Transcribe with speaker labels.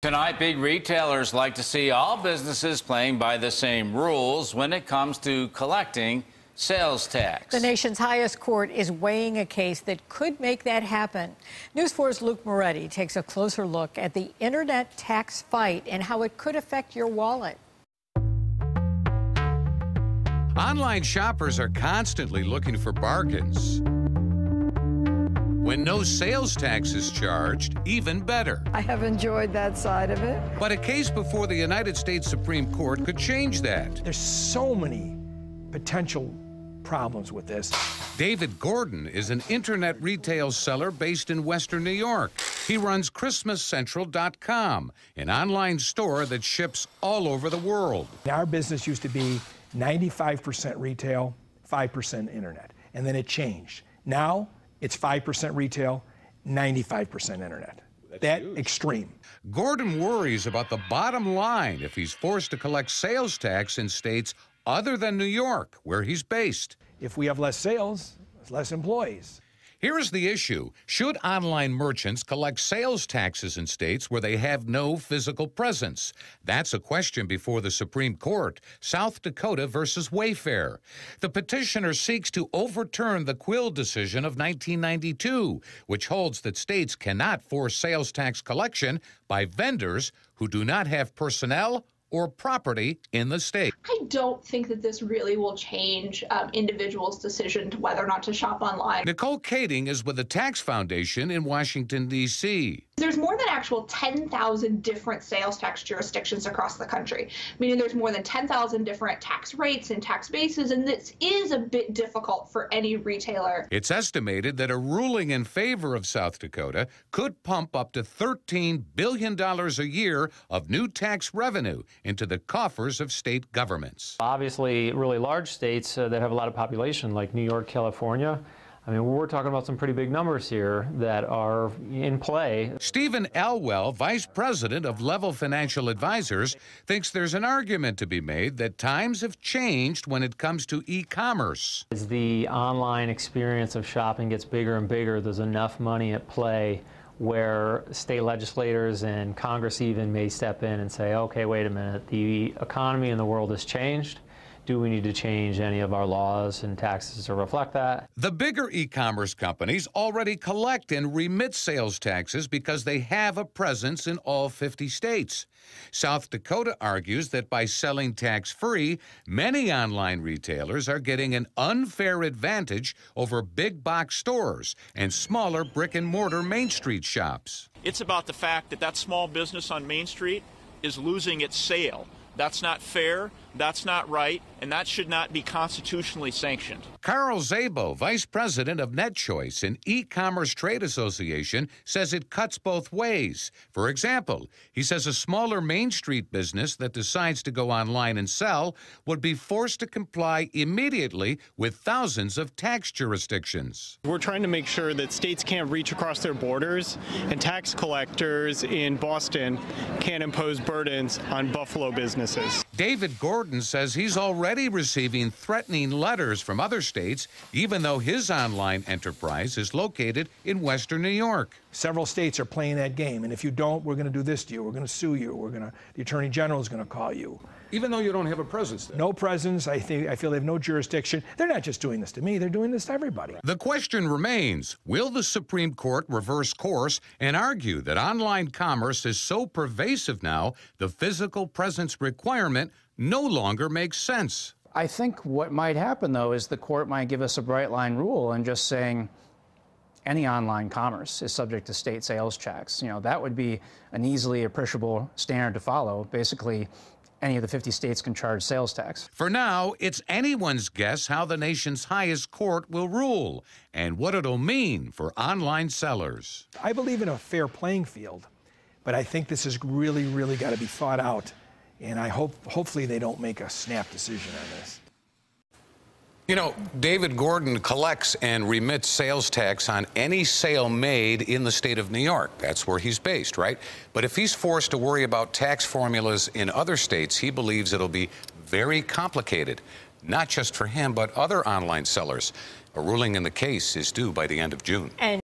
Speaker 1: Tonight, big retailers like to see all businesses playing by the same rules when it comes to collecting sales tax.
Speaker 2: The nation's highest court is weighing a case that could make that happen. News 4's Luke Moretti takes a closer look at the internet tax fight and how it could affect your wallet.
Speaker 3: Online shoppers are constantly looking for bargains. When no sales tax is charged, even better.
Speaker 4: I have enjoyed that side of it.
Speaker 3: But a case before the United States Supreme Court could change that.
Speaker 5: There's so many potential problems with this.
Speaker 3: David Gordon is an internet retail seller based in Western New York. He runs ChristmasCentral.com, an online store that ships all over the world.
Speaker 5: Our business used to be 95% retail, 5% internet, and then it changed. Now, it's 5% retail, 95% internet. That's huge. Extreme.
Speaker 3: Gordon worries about the bottom line if he's forced to collect sales tax in states other than New York, where he's based.
Speaker 5: If we have less sales, there's less employees.
Speaker 3: Here's the issue. Should online merchants collect sales taxes in states where they have no physical presence? That's a question before the Supreme Court, South Dakota versus Wayfair. The petitioner seeks to overturn the Quill decision of 1992, which holds that states cannot force sales tax collection by vendors who do not have personnel or property in the state.
Speaker 6: I don't think that this really will change individuals' decision to whether or not to shop online.
Speaker 3: Nicole Kading is with the Tax Foundation in Washington, D.C.
Speaker 6: There's more than actual 10,000 different sales tax jurisdictions across the country, meaning there's more than 10,000 different tax rates and tax bases, and this is a bit difficult for any retailer.
Speaker 3: It's estimated that a ruling in favor of South Dakota could pump up to $13 billion a year of new tax revenue into the coffers of state governments.
Speaker 7: Obviously, really large states that have a lot of population, like New York, California, I mean, we're talking about some pretty big numbers here that are in play.
Speaker 3: Stephen Elwell, Vice President of Level Financial Advisors, thinks there's an argument to be made that times have changed when it comes to e-commerce.
Speaker 7: As the online experience of shopping gets bigger and bigger, there's enough money at play where state legislators and Congress even may step in and say, okay, wait a minute, the economy in the world has changed. Do we need to change any of our laws and taxes to reflect that?
Speaker 3: The bigger e-commerce companies already collect and remit sales taxes because they have a presence in all 50 states. South Dakota argues that by selling tax-free, many online retailers are getting an unfair advantage over big box stores and smaller brick-and-mortar Main Street shops.
Speaker 8: It's about the fact that that small business on Main Street is losing its sale. That's not fair, that's not right, and that should not be constitutionally sanctioned.
Speaker 3: Carl Szabo, Vice President of NetChoice, an e-commerce trade association, says it cuts both ways. For example, he says a smaller Main Street business that decides to go online and sell would be forced to comply immediately with thousands of tax jurisdictions.
Speaker 9: We're trying to make sure that states can't reach across their borders, and tax collectors in Boston can't impose burdens on Buffalo businesses.
Speaker 3: David Gordon says he's already receiving threatening letters from other states, even though his online enterprise is located in Western New York.
Speaker 5: Several states are playing that game, and if you don't, we're going to do this to you. We're going to sue you. The Attorney General is going to call you.
Speaker 10: Even though you don't have a presence there?
Speaker 5: No presence. I feel they have no jurisdiction. They're not just doing this to me. They're doing this to everybody.
Speaker 3: The question remains, will the Supreme Court reverse course and argue that online commerce is so pervasive now, the physical presence requirement no longer makes sense?
Speaker 11: I think what might happen, though, is the court might give us a bright line rule and just saying any online commerce is subject to state sales tax. You know, that would be an easily appreciable standard to follow. Basically, any of the 50 states can charge sales tax.
Speaker 3: For now, it's anyone's guess how the nation's highest court will rule and what it'll mean for online sellers.
Speaker 5: I believe in a fair playing field, but I think this has really, really got to be thought out, and I hopefully they don't make a snap decision on this.
Speaker 3: You know, David Gordon collects and remits sales tax on any sale made in the state of New York. That's where he's based, right? But if he's forced to worry about tax formulas in other states, he believes it'll be very complicated, not just for him, but other online sellers. A ruling in the case is due by the end of June.